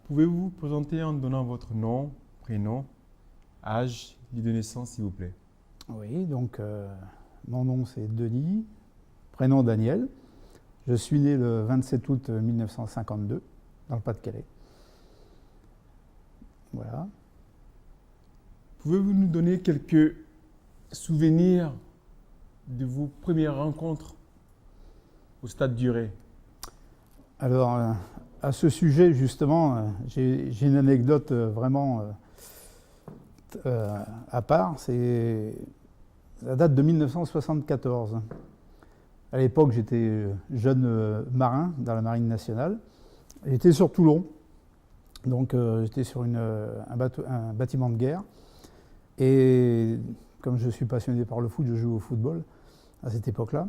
Pouvez-vous vous présenter en donnant votre nom, prénom, âge, lieu de naissance, s'il vous plaît? Oui, donc mon nom c'est Denis, prénom Daniel. Je suis né le 27 août 1952 dans le Pas-de-Calais. Voilà. Pouvez-vous nous donner quelques souvenirs de vos premières rencontres au Stade du Ray? Alors, à ce sujet, justement, j'ai une anecdote vraiment à part. C'est la date de 1974. À l'époque, j'étais jeune marin dans la Marine nationale. J'étais sur Toulon. Donc, j'étais sur un bâtiment de guerre. Et comme je suis passionné par le foot, je joue au football à cette époque-là.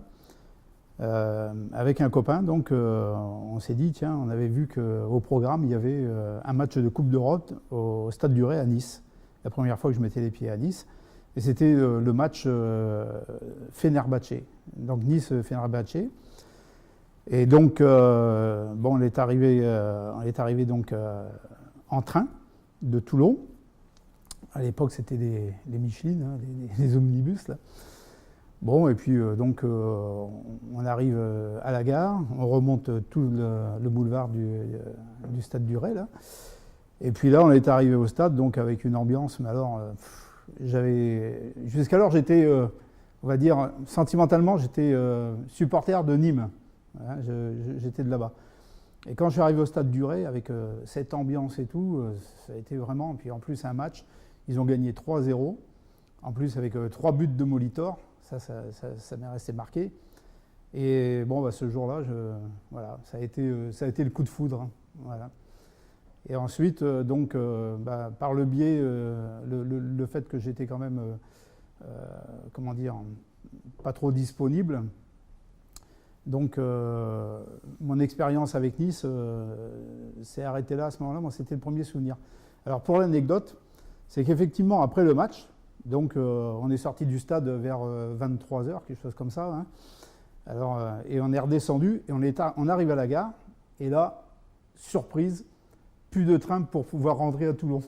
Avec un copain, donc on s'est dit, tiens, on avait vu qu'au programme, il y avait un match de Coupe d'Europe au Stade du Ray à Nice. La première fois que je mettais les pieds à Nice. Et c'était le match Fenerbahçe. Donc Nice-Fenerbahçe. Et donc, on est arrivé donc en train de Toulon. À l'époque, c'était les Michelin, hein, les omnibus, là. Bon, et puis donc on arrive à la gare, on remonte tout le boulevard du Stade du Ray, là. Et puis là, on est arrivé au stade, donc avec une ambiance, mais alors, jusqu'alors, j'étais, on va dire, sentimentalement, j'étais supporter de Nîmes. Hein, j'étais de là-bas. Et quand je suis arrivé au Stade du Ray, avec cette ambiance et tout, ça a été vraiment, puis en plus, un match, ils ont gagné 3-0, en plus avec 3 buts de Molitor. Ça m'est resté marqué. Et bon, ce jour-là, voilà, ça a été le coup de foudre. Hein, voilà. Et ensuite, par le biais, le fait que j'étais quand même, comment dire, pas trop disponible, donc mon expérience avec Nice s'est arrêtée là à ce moment-là. Moi, c'était le premier souvenir. Alors pour l'anecdote, c'est qu'effectivement, après le match, donc on est sorti du stade vers 23h, quelque chose comme ça. Hein. Alors, et on est redescendu et on arrive à la gare. Et là, surprise, plus de train pour pouvoir rentrer à Toulon.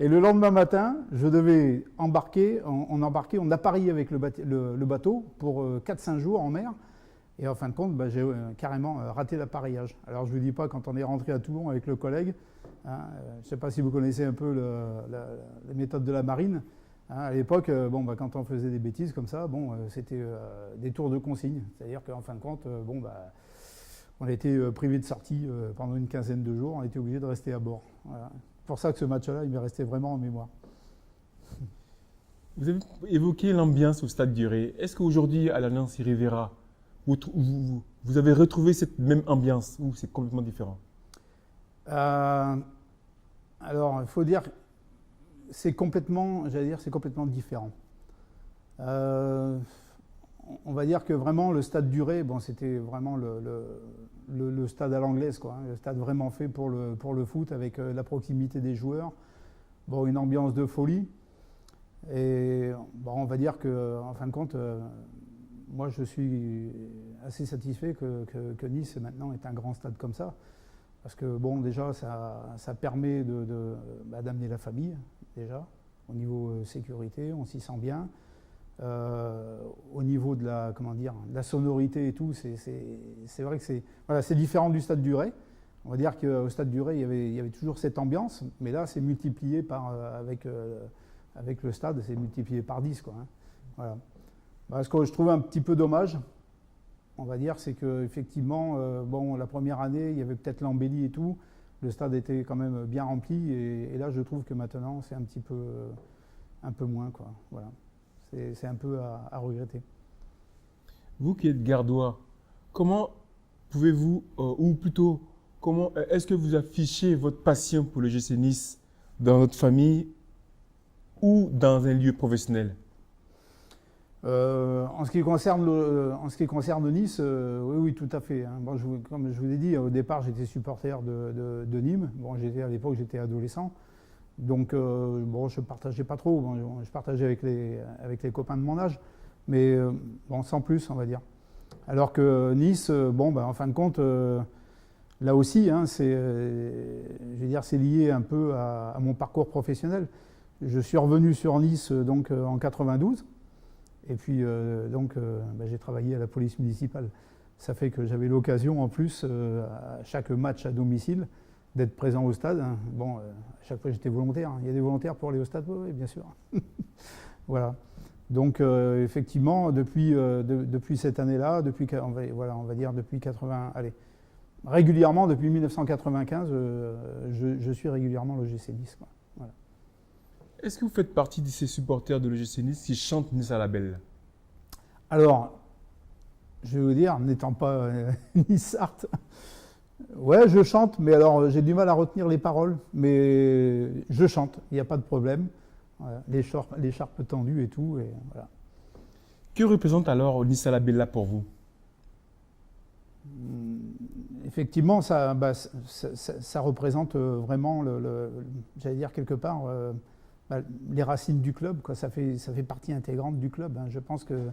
Et le lendemain matin, je devais embarquer. On a parié avec le bateau pour 4-5 jours en mer. Et en fin de compte, j'ai carrément raté l'appareillage. Alors je ne vous dis pas, quand on est rentré à Toulon avec le collègue, hein, je ne sais pas si vous connaissez un peu les méthodes de la marine. Hein, à l'époque, quand on faisait des bêtises comme ça, c'était des tours de consigne. C'est-à-dire qu'en fin de compte, on a été privé de sortie pendant une quinzaine de jours. On était obligé de rester à bord. Voilà. C'est pour ça que ce match-là, il m'est resté vraiment en mémoire. Vous avez évoqué l'ambiance au Stade du Ray. Est-ce qu'aujourd'hui, à l'Alliance Rivera, vous avez retrouvé cette même ambiance ou c'est complètement différent? Alors, il faut dire que c'est complètement différent. On va dire que vraiment le Stade du Ray, c'était vraiment le stade à l'anglaise, quoi, hein, le stade vraiment fait pour le foot, avec la proximité des joueurs, une ambiance de folie. Et on va dire que, en fin de compte, moi je suis assez satisfait que Nice maintenant est un grand stade comme ça. Parce que déjà, ça permet d'amener la famille, déjà, au niveau sécurité, on s'y sent bien. Au niveau de la sonorité et tout, c'est vrai que c'est différent du Stade du Ray. On va dire qu'au Stade du Ray, il y avait toujours cette ambiance, mais là, c'est multiplié avec le stade, c'est multiplié par 10, quoi, hein. Voilà. Ce que je trouve un petit peu dommage, on va dire, c'est qu'effectivement, la première année, il y avait peut-être l'embellie et tout. Le stade était quand même bien rempli. Et là, je trouve que maintenant, c'est un peu moins, quoi. Voilà. C'est un peu à regretter. Vous qui êtes gardois, comment pouvez-vous, ou plutôt, comment est-ce que vous affichez votre passion pour le GC Nice dans votre famille ou dans un lieu professionnel? En ce qui concerne Nice, oui, tout à fait. Hein. Comme je vous l'ai dit, au départ, j'étais supporter de Nîmes. À l'époque, j'étais adolescent. Donc, je ne partageais pas trop. Je partageais avec les copains de mon âge. Mais sans plus, on va dire. Alors que Nice, en fin de compte, là aussi, hein, je veux dire, c'est lié un peu à mon parcours professionnel. Je suis revenu sur Nice donc, en 92. Et puis, j'ai travaillé à la police municipale. Ça fait que j'avais l'occasion, en plus, à chaque match à domicile, d'être présent au stade. Bon, à chaque fois, j'étais volontaire. Il y a des volontaires pour aller au stade, oui, bien sûr. Voilà. Donc, effectivement, depuis cette année-là, on va dire depuis 80, allez, régulièrement, depuis 1995, je suis régulièrement l'OGC Nice, quoi. Voilà. Est-ce que vous faites partie de ces supporters de l'OGC Nice qui chantent Nice à la belle? Alors, je vais vous dire, n'étant pas Nissart, ouais, je chante, mais alors j'ai du mal à retenir les paroles, mais je chante, il n'y a pas de problème. Voilà, l'écharpe tendue et tout, et voilà. Que représente alors Nice à la belle pour vous? Effectivement, ça représente vraiment, j'allais dire quelque part, les racines du club, quoi. Ça fait partie intégrante du club, hein. Je pense que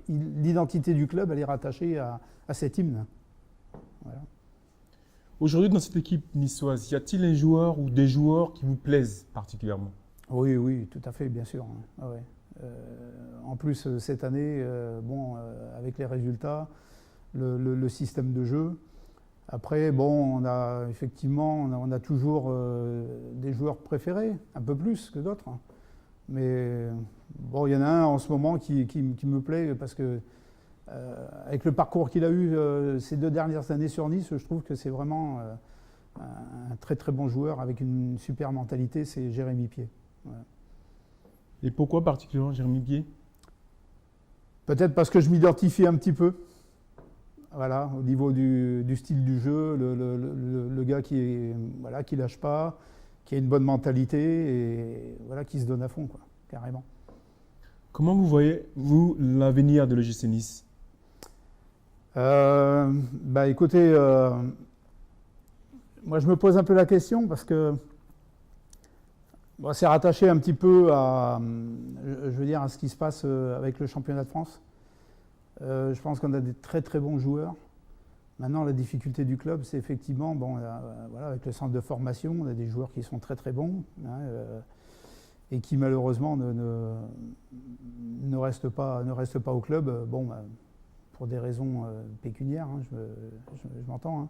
l'identité du club, elle est rattachée à cet hymne. Voilà. Aujourd'hui, dans cette équipe niçoise, y a-t-il un joueur ou des joueurs qui vous plaisent particulièrement? Oui, oui, tout à fait, bien sûr. Ah ouais. En plus, cette année, avec les résultats, le système de jeu. Après, bon, on a toujours des joueurs préférés, un peu plus que d'autres. Mais bon, il y en a un en ce moment qui me plaît parce que avec le parcours qu'il a eu ces 2 dernières années sur Nice, je trouve que c'est vraiment un très très bon joueur avec une super mentalité, c'est Jérémy Pied. Voilà. Et pourquoi particulièrement Jérémy Pied? Peut-être parce que je m'identifie un petit peu. Voilà, au niveau du style du jeu, le gars qui lâche pas, qui a une bonne mentalité et voilà, qui se donne à fond, quoi, carrément. Comment vous voyez, vous, l'avenir de l'OGC Nice? Écoutez, moi je me pose un peu la question parce que c'est rattaché un petit peu à ce qui se passe avec le championnat de France. Je pense qu'on a des très très bons joueurs. Maintenant, la difficulté du club, c'est effectivement, avec le centre de formation, on a des joueurs qui sont très très bons, hein, et qui malheureusement ne restent pas au club. Pour des raisons pécuniaires, hein, je m'entends. Hein.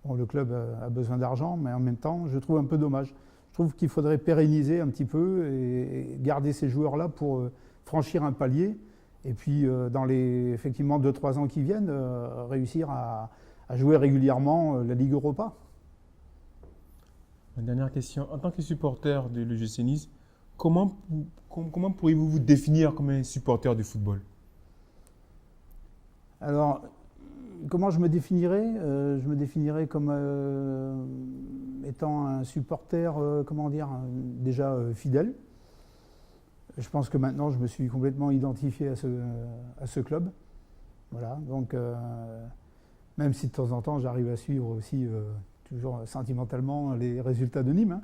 Bon, le club a besoin d'argent, mais en même temps, je trouve un peu dommage. Je trouve qu'il faudrait pérenniser un petit peu et garder ces joueurs-là pour franchir un palier. Et puis, dans les effectivement 2-3 ans qui viennent, réussir à jouer régulièrement la Ligue Europa. Ma dernière question. En tant que supporter de l'OGC Nice, comment pourriez-vous vous définir comme un supporter du football? Alors, comment je me définirais? Je me définirais comme étant un supporter, déjà fidèle. Je pense que maintenant, je me suis complètement identifié à ce club. Voilà, donc même si de temps en temps, j'arrive à suivre aussi, toujours sentimentalement, les résultats de Nîmes. Hein.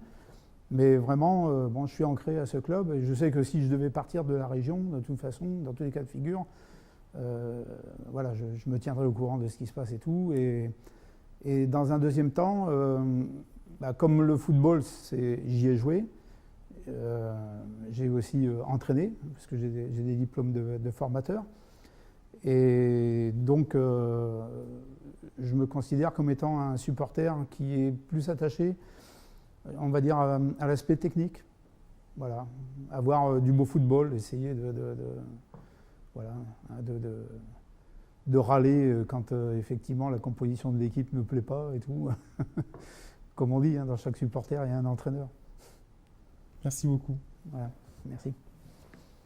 Mais vraiment, je suis ancré à ce club. Et je sais que si je devais partir de la région, de toute façon, dans tous les cas de figure, je me tiendrai au courant de ce qui se passe et tout. Et dans un deuxième temps, comme le football, j'y ai joué. J'ai aussi entraîné, parce que j'ai des diplômes de formateur. Et donc, je me considère comme étant un supporter qui est plus attaché, on va dire, à l'aspect technique. Voilà, avoir du beau football, essayer de râler quand effectivement la composition de l'équipe ne me plaît pas et tout. Comme on dit, hein, dans chaque supporter, il y a un entraîneur. Merci beaucoup. Voilà, merci.